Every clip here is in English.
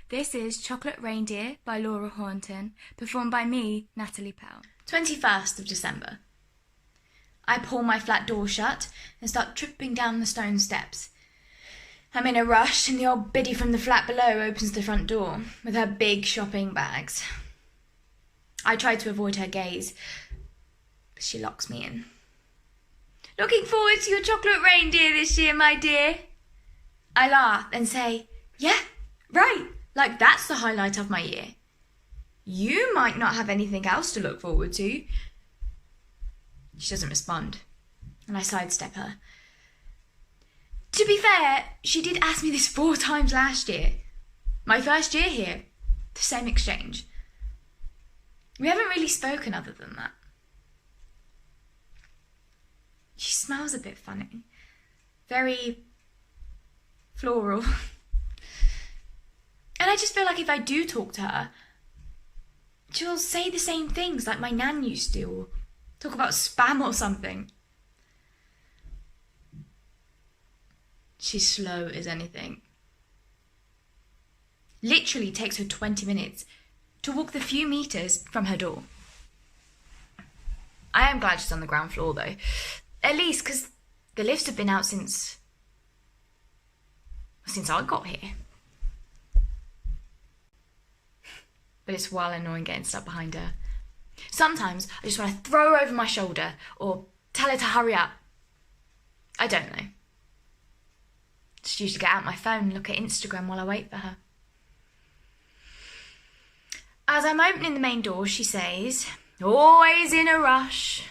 This is Chocolate Reindeer by Laura Horton, performed by me, Natalie Powell. 21st of December. I pull my flat door shut and start tripping down the stone steps. I'm in a rush and the old biddy from the flat below opens the front door with her big shopping bags. I try to avoid her gaze, but she locks me in. "Looking forward to your chocolate reindeer this year, my dear." I laugh and say, "Yeah, right, like that's the highlight of my year. You might not have anything else to look forward to." She doesn't respond, and I sidestep her. To be fair, she did ask me this 4 times last year. My first year here, the same exchange. We haven't really spoken other than that. She smells a bit funny. Very floral. And I just feel like if I do talk to her, she'll say the same things like my nan used to, or talk about spam or something. She's slow as anything. Literally takes her 20 minutes to walk the few meters from her door. I am glad she's on the ground floor though. At least because the lifts have been out since I got here. But it's well annoying getting stuck behind her. Sometimes I just want to throw her over my shoulder or tell her to hurry up. I don't know. Just usually get out my phone and look at Instagram while I wait for her. As I'm opening the main door, she says, "Always in a rush."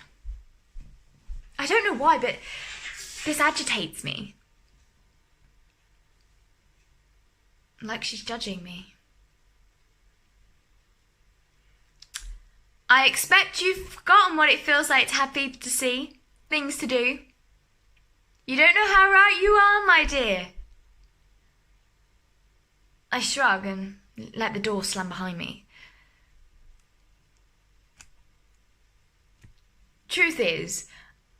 I don't know why, but this agitates me. Like she's judging me. "I expect you've forgotten what it feels like to have people to see, things to do. You don't know how right you are, my dear." I shrug and let the door slam behind me. Truth is,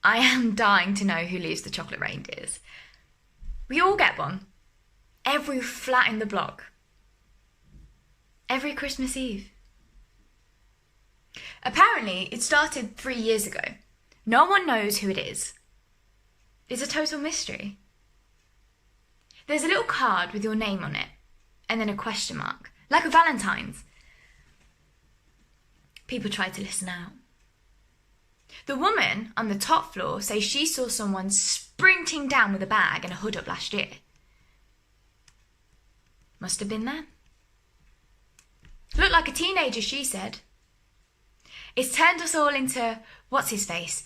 I am dying to know who leaves the chocolate reindeers. We all get one. Every flat in the block. Every Christmas Eve. Apparently, it started 3 years ago. No one knows who it is. It's a total mystery. There's a little card with your name on it, and then a question mark, like a Valentine's. People try to listen out. The woman on the top floor says she saw someone sprinting down with a bag and a hood up last year. Must have been them. Looked like a teenager, she said. It's turned us all into, what's his face?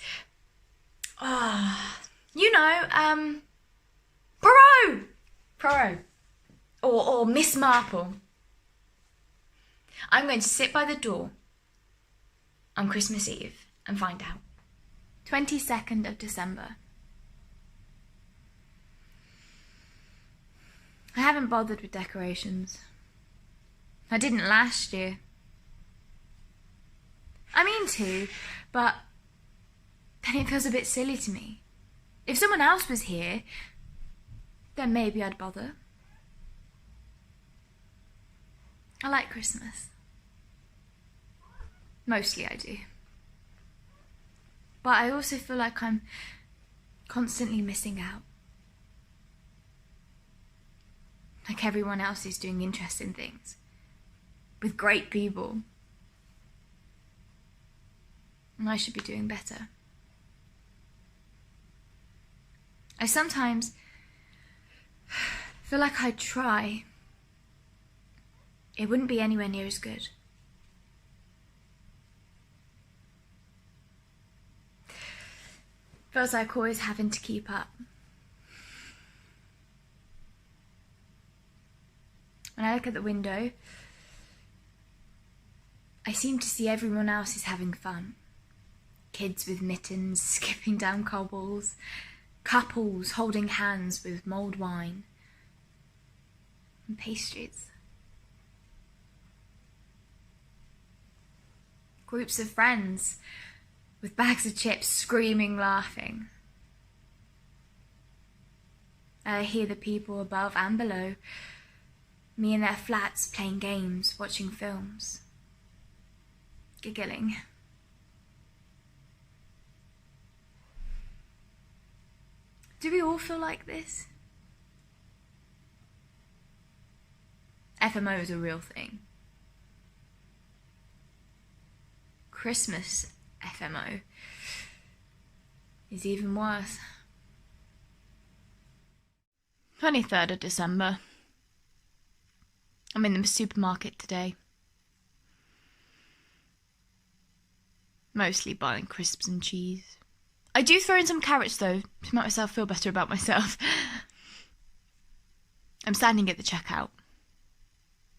Poirot. Or Miss Marple. I'm going to sit by the door on Christmas Eve and find out. 22nd of December. I haven't bothered with decorations. I didn't last year. I mean to, but then it feels a bit silly to me. If someone else was here, then maybe I'd bother. I like Christmas. Mostly I do. But I also feel like I'm constantly missing out. Like everyone else is doing interesting things. With great people. And I should be doing better. I sometimes feel like I'd try. It wouldn't be anywhere near as good. Feels like always having to keep up. When I look at the window, I seem to see everyone else is having fun. Kids with mittens skipping down cobbles, couples holding hands with mulled wine, and pastries. Groups of friends with bags of chips screaming, laughing. I hear the people above and below Me in their flats playing games, watching films, giggling. Do we all feel like this? FMO is a real thing. Christmas FMO is even worse. 23rd of December. I'm in the supermarket today. Mostly buying crisps and cheese. I do throw in some carrots though, to make myself feel better about myself. I'm standing at the checkout,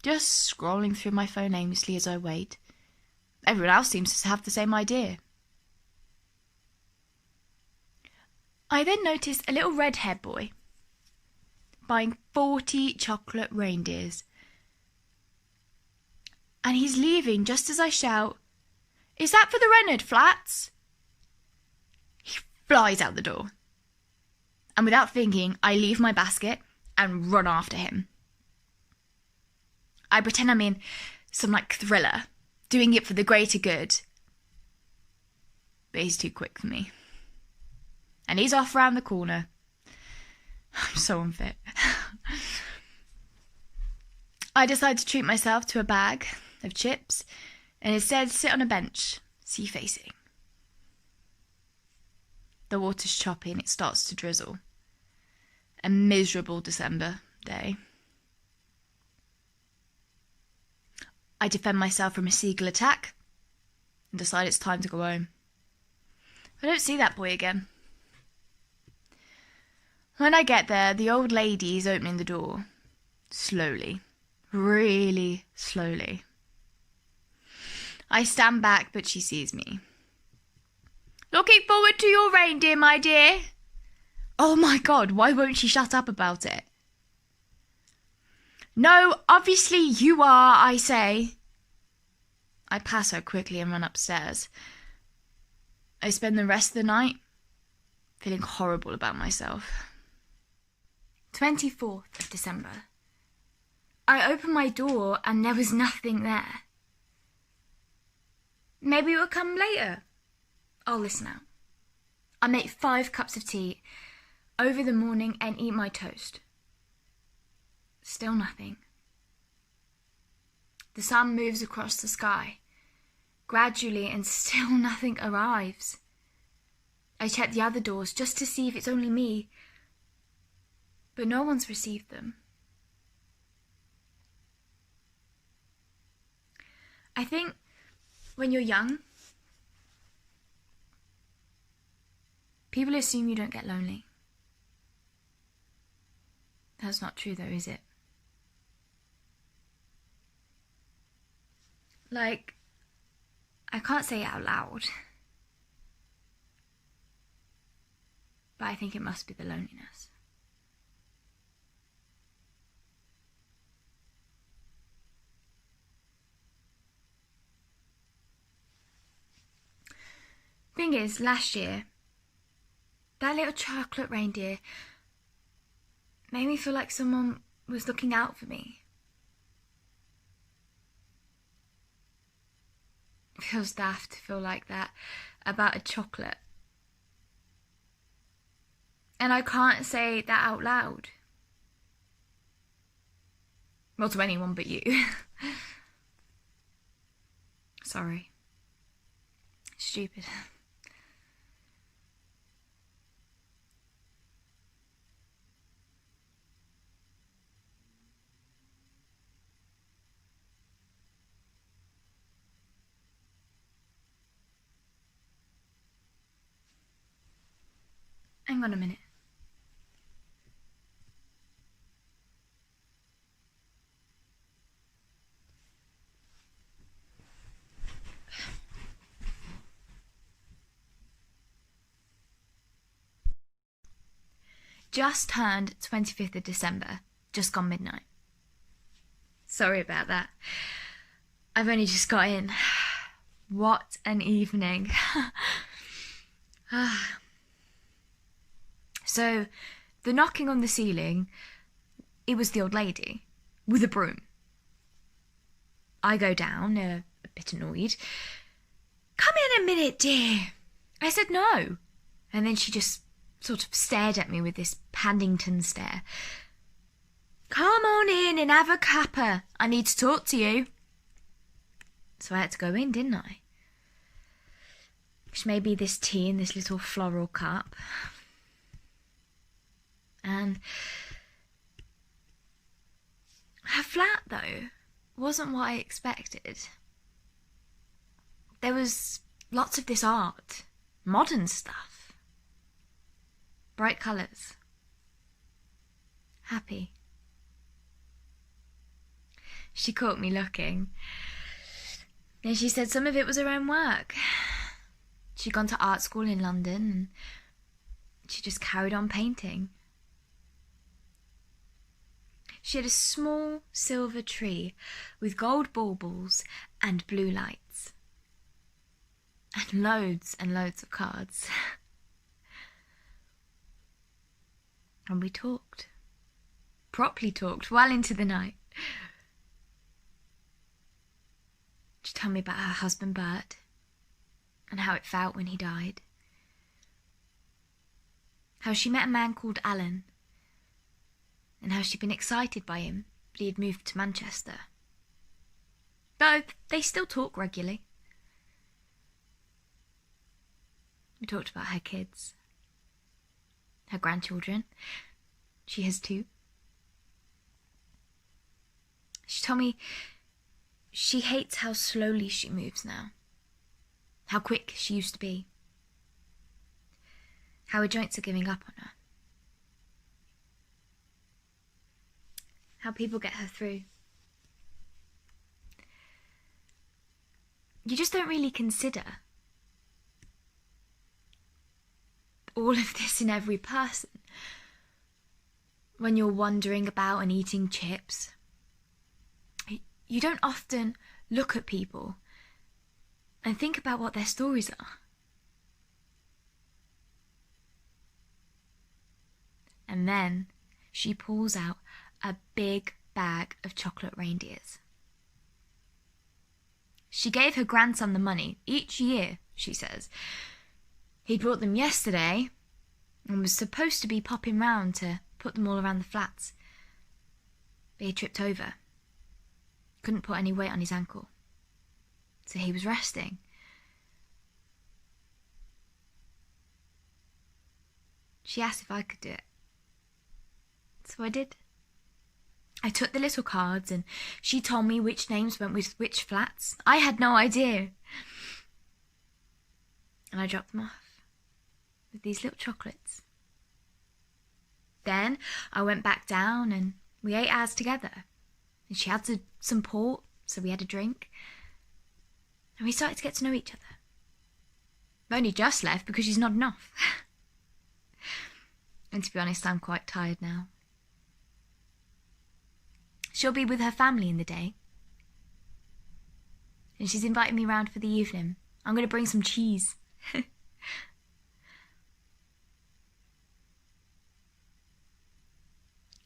just scrolling through my phone aimlessly as I wait. Everyone else seems to have the same idea. I then noticed a little red-haired boy buying 40 chocolate reindeers. And he's leaving just as I shout, "Is that for the Reynard flats?" He flies out the door. And without thinking, I leave my basket and run after him. I pretend I'm in some thriller, doing it for the greater good. But he's too quick for me. And he's off round the corner. I'm so unfit. I decide to treat myself to a bag of chips and instead sit on a bench, sea facing. The water's choppy and it starts to drizzle. A miserable December day. I defend myself from a seagull attack and decide it's time to go home. I don't see that boy again. When I get there, the old lady is opening the door. Slowly. Really slowly. I stand back, but she sees me. "Looking forward to your reindeer, my dear." Oh my God, why won't she shut up about it? "No, obviously you are," I say. I pass her quickly and run upstairs. I spend the rest of the night feeling horrible about myself. 24th of December. I opened my door and there was nothing there. Maybe it will come later. I'll listen out. I make 5 cups of tea over the morning and eat my toast. Still nothing. The sun moves across the sky, gradually, and still nothing arrives. I check the other doors just to see if it's only me, but no one's received them. I think when you're young, people assume you don't get lonely. That's not true though, is it? I can't say it out loud, but I think it must be the loneliness. Thing is, last year, that little chocolate reindeer made me feel like someone was looking out for me. It feels daft to feel like that about a chocolate. And I can't say that out loud. Well, to anyone but you. Sorry. Stupid. Hang on a minute. Just turned 25th of December, just gone midnight. Sorry about that. I've only just got in. What an evening. So, the knocking on the ceiling, it was the old lady. with a broom. I go down, a bit annoyed. "Come in a minute, dear." I said no. And then she just sort of stared at me with this Paddington stare. "Come on in and have a cuppa. I need to talk to you." So I had to go in, didn't I? She made me this tea in this little floral cup. And her flat, though, wasn't what I expected. There was lots of this art, modern stuff, bright colours, happy. She caught me looking. Then she said some of it was her own work. She'd gone to art school in London and she just carried on painting. She had a small silver tree with gold baubles and blue lights. And loads of cards. And we talked. Properly talked, well into the night. She told me about her husband Bert and how it felt when he died. How she met a man called Alan and how she'd been excited by him, but he had moved to Manchester. Though they still talk regularly. We talked about her kids, her grandchildren. She has 2. She told me she hates how slowly she moves now, how quick she used to be, how her joints are giving up on her, how people get her through. You just don't really consider all of this in every person when you're wandering about and eating chips. You don't often look at people and think about what their stories are. And then she pulls out a big bag of chocolate reindeers. She gave her grandson the money each year, she says. He brought them yesterday and was supposed to be popping round to put them all around the flats. But he tripped over. Couldn't put any weight on his ankle. So he was resting. She asked if I could do it. So I did. I took the little cards and she told me which names went with which flats. I had no idea. And I dropped them off with these little chocolates. Then I went back down and we ate ours together. And she had some port, so we had a drink. And we started to get to know each other. I've only just left because she's nodding off. And to be honest, I'm quite tired now. She'll be with her family in the day. And she's invited me round for the evening. I'm going to bring some cheese.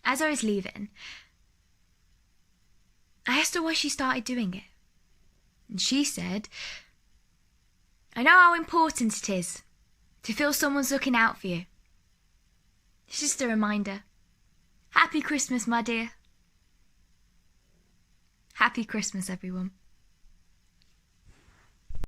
As I was leaving, I asked her why she started doing it. And she said, "I know how important it is to feel someone's looking out for you. It's just a reminder. Happy Christmas, my dear." Happy Christmas, everyone.